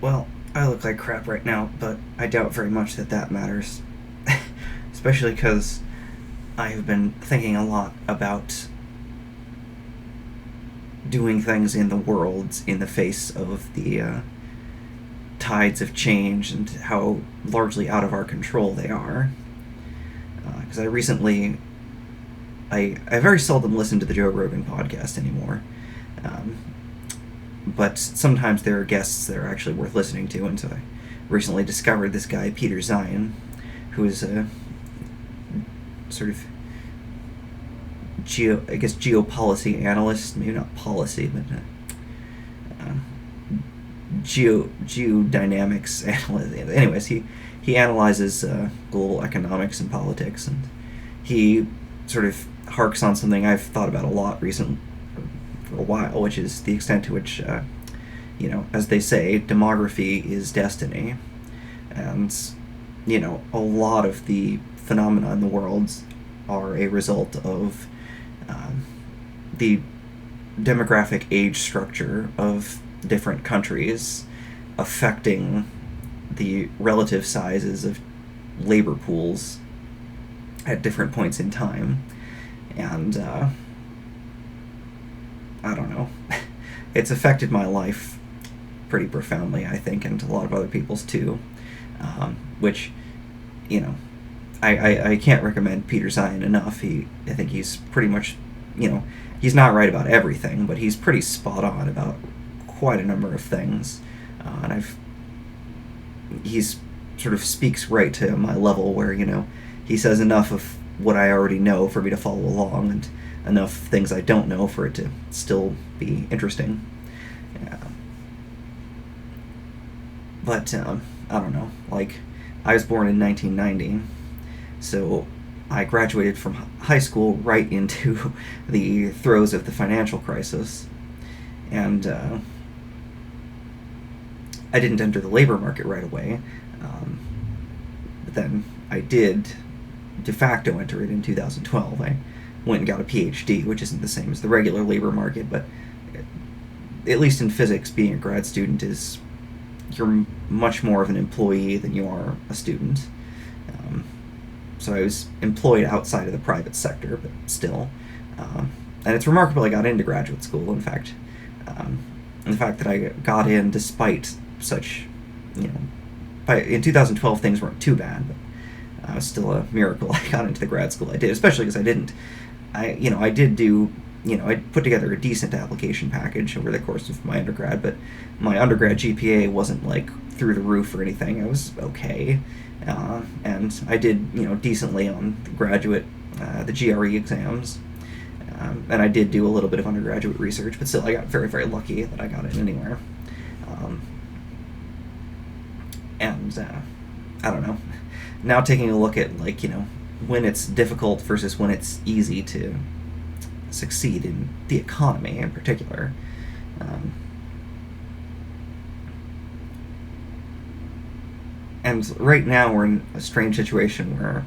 Well, I look like crap right now, but I doubt very much that that matters. Especially because I have been thinking a lot about doing things in the world in the face of the tides of change and how largely out of our control they are. Because I very seldom listen to the Joe Rogan podcast anymore. Um, but sometimes there are guests that are actually worth listening to, and so I recently discovered this guy, Peter Zeihan, who is a sort of geopolicy analyst, maybe not policy, but uh, geodynamics analyst. Anyways, he analyzes global economics and politics, and he sort of harks on something I've thought about a lot recently for a while, which is the extent to which, as they say, demography is destiny, and a lot of the phenomena in the world are a result of the demographic age structure of different countries affecting the relative sizes of labor pools at different points in time. And I don't know. It's affected my life pretty profoundly, I think, and a lot of other people's too. Which, I can't recommend Peter Zeihan enough. I think he's pretty much, he's not right about everything, but he's pretty spot on about quite a number of things. And he's sort of speaks right to my level where, he says enough of what I already know for me to follow along, and enough things I don't know for it to still be interesting. Yeah. But, I don't know, like, I was born in 1990, so I graduated from high school right into the throes of the financial crisis, and I didn't enter the labor market right away, but then I did de facto enter it in 2012. I went and got a PhD, which isn't the same as the regular labor market, but at least in physics, being a grad student is, you're much more of an employee than you are a student. So I was employed outside of the private sector, but still. And it's remarkable I got into graduate school, in fact. The fact that I got in despite such, in 2012 things weren't too bad, but it was still a miracle I got into the grad school I did, especially because I did do, I put together a decent application package over the course of my undergrad, but my undergrad GPA wasn't like through the roof or anything. I was okay, and I did decently on the graduate, the GRE exams, and I did do a little bit of undergraduate research, but still I got very, very lucky that I got it anywhere. And I don't know. Now taking a look at when it's difficult versus when it's easy to succeed in the economy in particular. And right now we're in a strange situation where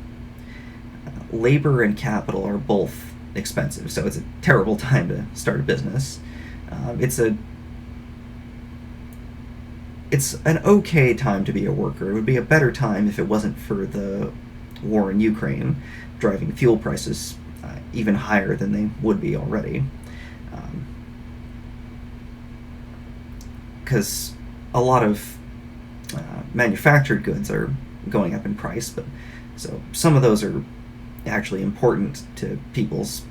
labor and capital are both expensive, so it's a terrible time to start a business. It's an okay time to be a worker. It would be a better time if it wasn't for the war in Ukraine driving fuel prices even higher than they would be already. Because a lot of manufactured goods are going up in price, but so some of those are actually important to people's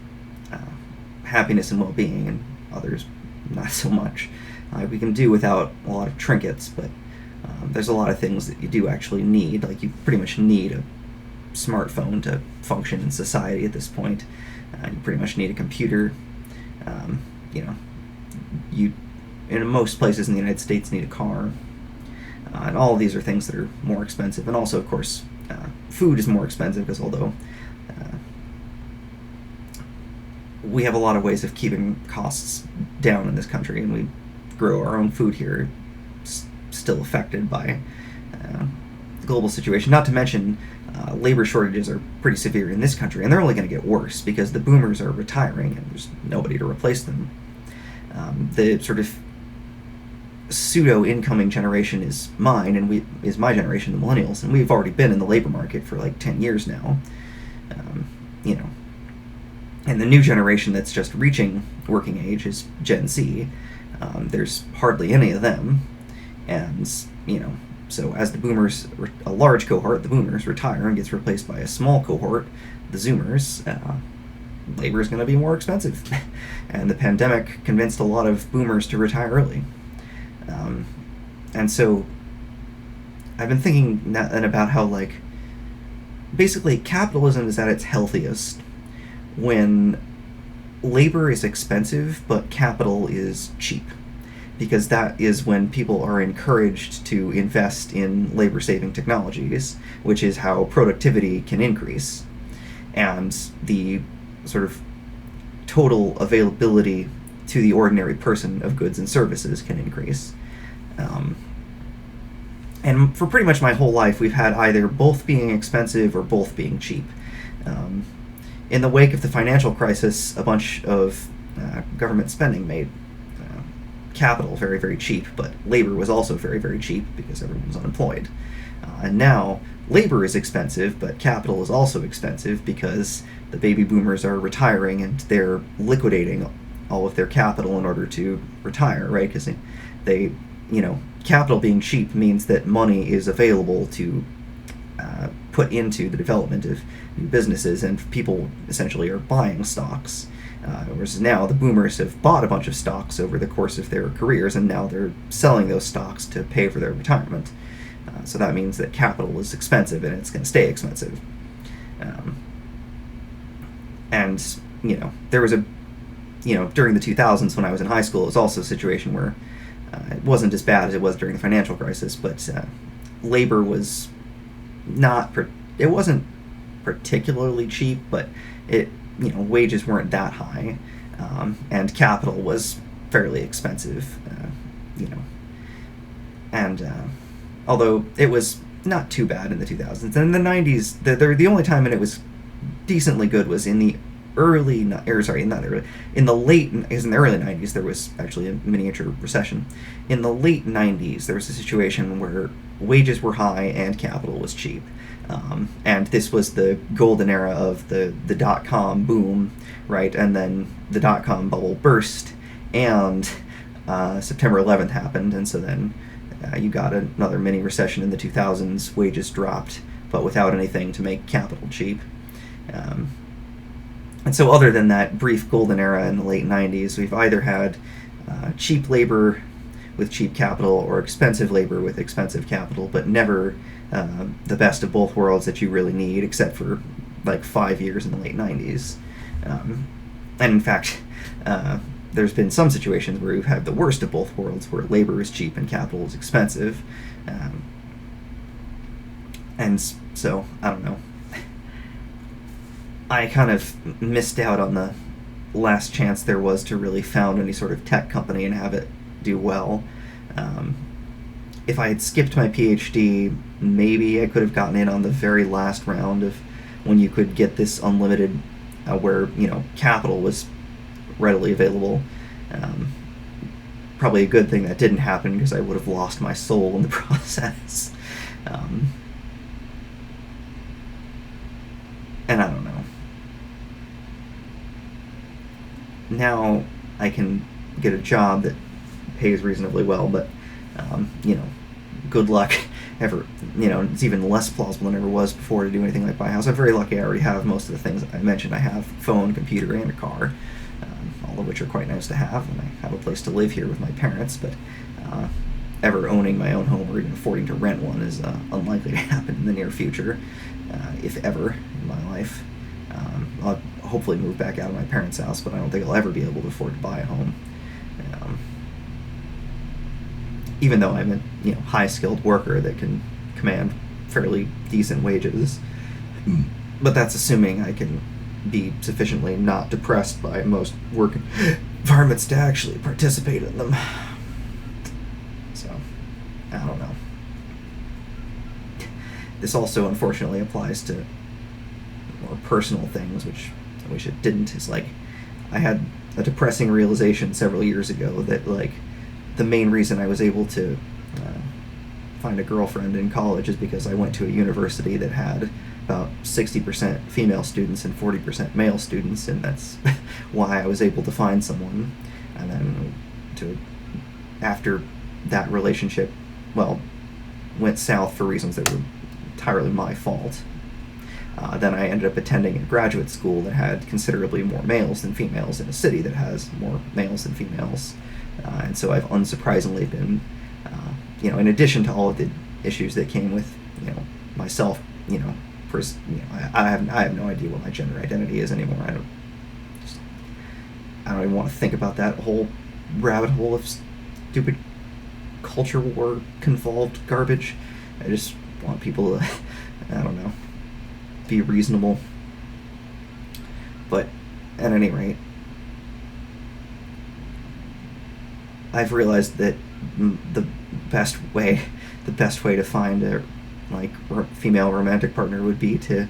happiness and well-being, and others not so much. We can do without a lot of trinkets, but there's a lot of things that you do actually need. Like, you pretty much need a smartphone to function in society at this point. You pretty much need a computer. You in most places in the United States need a car. And all of these are things that are more expensive. And also, of course, food is more expensive, because although we have a lot of ways of keeping costs down in this country, and we grow our own food here, it's still affected by the global situation. Not to mention, labor shortages are pretty severe in this country, and they're only going to get worse because the boomers are retiring and there's nobody to replace them. The sort of pseudo incoming generation is mine, and is my generation, the millennials, and we've already been in the labor market for like 10 years now. Um, you know, and the new generation that's just reaching working age is Gen Z. There's hardly any of them, and so as the boomers, a large cohort, the boomers, retire and gets replaced by a small cohort, the Zoomers. Labor is going to be more expensive, and the pandemic convinced a lot of boomers to retire early. And so I've been thinking then about how, like, basically capitalism is at its healthiest when labor is expensive but capital is cheap, because that is when people are encouraged to invest in labor saving technologies, which is how productivity can increase, and the sort of total availability to the ordinary person of goods and services can increase. And for pretty much my whole life, we've had either both being expensive or both being cheap. In the wake of the financial crisis, a bunch of government spending made capital very, very cheap, but labor was also very, very cheap because everyone was unemployed. And now labor is expensive, but capital is also expensive because the baby boomers are retiring and they're liquidating all of their capital in order to retire, right? Because they, capital being cheap means that money is available to put into the development of new businesses, and people essentially are buying stocks. Whereas now the boomers have bought a bunch of stocks over the course of their careers, and now they're selling those stocks to pay for their retirement. So that means that capital is expensive, and it's going to stay expensive. And there was during the 2000s when I was in high school, it was also a situation where it wasn't as bad as it was during the financial crisis, but labor was it wasn't particularly cheap, but wages weren't that high, and capital was fairly expensive, and although it was not too bad in the 2000s. And in the 90s, the only time when it was decently good was in the early 90s. There was actually a miniature recession. In the late 90s, there was a situation where wages were high and capital was cheap. And this was the golden era of the dot-com boom, right? And then the dot-com bubble burst, and September 11th happened, and so then you got another mini recession in the 2000s. Wages dropped, but without anything to make capital cheap. And so other than that brief golden era in the late 90s, we've either had cheap labor with cheap capital or expensive labor with expensive capital, but never the best of both worlds that you really need, except for like 5 years in the late 90s. And in fact, there's been some situations where we've had the worst of both worlds, where labor is cheap and capital is expensive. And so, I don't know. I kind of missed out on the last chance there was to really found any sort of tech company and have it do well. If I had skipped my PhD, maybe I could have gotten in on the very last round of when you could get this unlimited, where capital was readily available. Probably a good thing that didn't happen, because I would have lost my soul in the process. And I don't know. Now I can get a job that pays reasonably well, but good luck ever. It's even less plausible than it ever was before to do anything like buy a house. I'm very lucky I already have most of the things I mentioned. I have phone, computer, and a car, all of which are quite nice to have, and I have a place to live here with my parents, but ever owning my own home or even affording to rent one is unlikely to happen in the near future, if ever, in my life. I'll hopefully move back out of my parents' house, but I don't think I'll ever be able to afford to buy a home. Even though I'm a high-skilled worker that can command fairly decent wages. But that's assuming I can be sufficiently not depressed by most work environments to actually participate in them. So, I don't know. This also, unfortunately, applies to more personal things, which I wish it didn't. It's like, I had a depressing realization several years ago that, like, the main reason I was able to find a girlfriend in college is because I went to a university that had about 60% female students and 40% male students, and that's why I was able to find someone. And then after that relationship, well, went south for reasons that were entirely my fault. Then I ended up attending a graduate school that had considerably more males than females in a city that has more males than females. And so I've unsurprisingly been, in addition to all of the issues that came with, myself, I have no idea what my gender identity is anymore. I don't even want to think about that whole rabbit hole of stupid culture war convolved garbage. I just want people to, I don't know, be reasonable. But at any rate, I've realized that the best way to find a female romantic partner would be to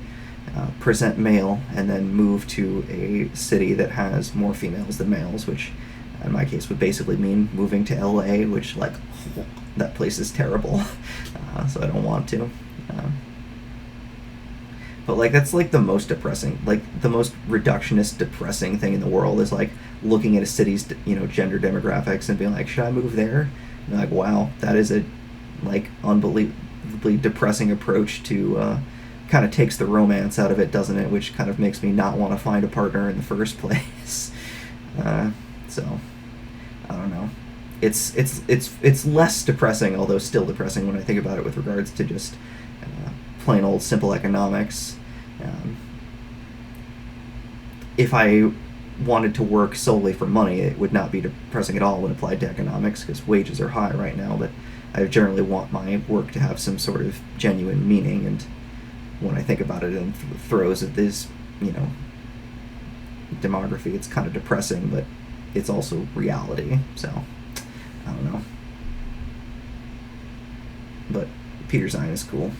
present male and then move to a city that has more females than males, which in my case would basically mean moving to LA, which that place is terrible. So I don't want to. But that's the most depressing, the most reductionist, depressing thing in the world is looking at a city's gender demographics and being like, should I move there? And wow, that is a unbelievably depressing approach to kind of takes the romance out of it, doesn't it? Which kind of makes me not want to find a partner in the first place. So I don't know. It's less depressing, although still depressing when I think about it with regards to just plain old simple economics. If I wanted to work solely for money, it would not be depressing at all when applied to economics, because wages are high right now, but I generally want my work to have some sort of genuine meaning, and when I think about it in the throes of this, demography, it's kind of depressing, but it's also reality, so I don't know. But Peter Zeihan is cool.